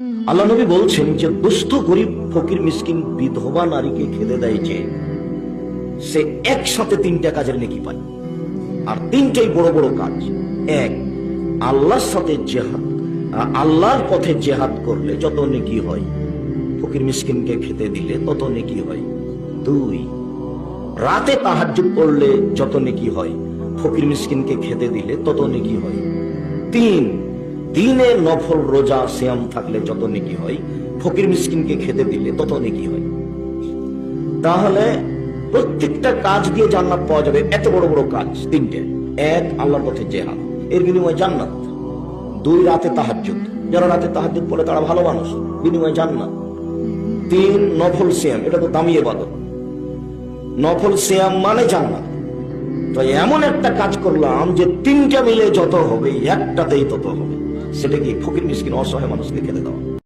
আল্লাহ নবী বলছেন যে দুস্থ গরিব ফকির মিসকিন বিধবা নারীকে খেতে দেয় যে সে একসাথে তিনটা কাজের নেকি পায়। আর তিনটাই বড় বড় কাজ। এক, আল্লাহর সাথে জেহাদ, আল্লাহর পথে জেহাদ করলে যত নেকি হয় ফকির মিসকিনকে খেতে দিলে তত নেকি হয়। দুই, রাতে তাহাজ্জুদ পড়লে যত নেকি হয় ফকির মিসকিনকে খেতে দিলে তত নেকি হয়। তিন, দিনে নফল রোজা সিয়াম থাকলে যত নেকি হয় ফকির মিসকিনকে খেতে দিলে তত নেকি হয়। তাহলে প্রত্যেকটা কাজ দিয়ে জান্নাত পাওয়া যাবে। এত বড় বড় কাজ তিনটে। এক, আল্লাহর পথে জেহাদ, এর বিনিময়ে জান্নাত। দুই, রাতে তাহাজ্জুদ, যারা রাতে তাহাজ্জুদ পড়ে তারা ভালো মানুষ, বিনিময়ে জান্নাত। তিন, নফল সিয়াম, এটা তো দামি ইবাদত, নফল সিয়াম মানে জান্নাত। তো এমন একটা কাজ করলাম যে তিনটা মিলে যত হবে একটাতেই তত হবে। সেটা কি? ফকির মিসকিন অসহায় মানুষকে খেতে দেওয়া।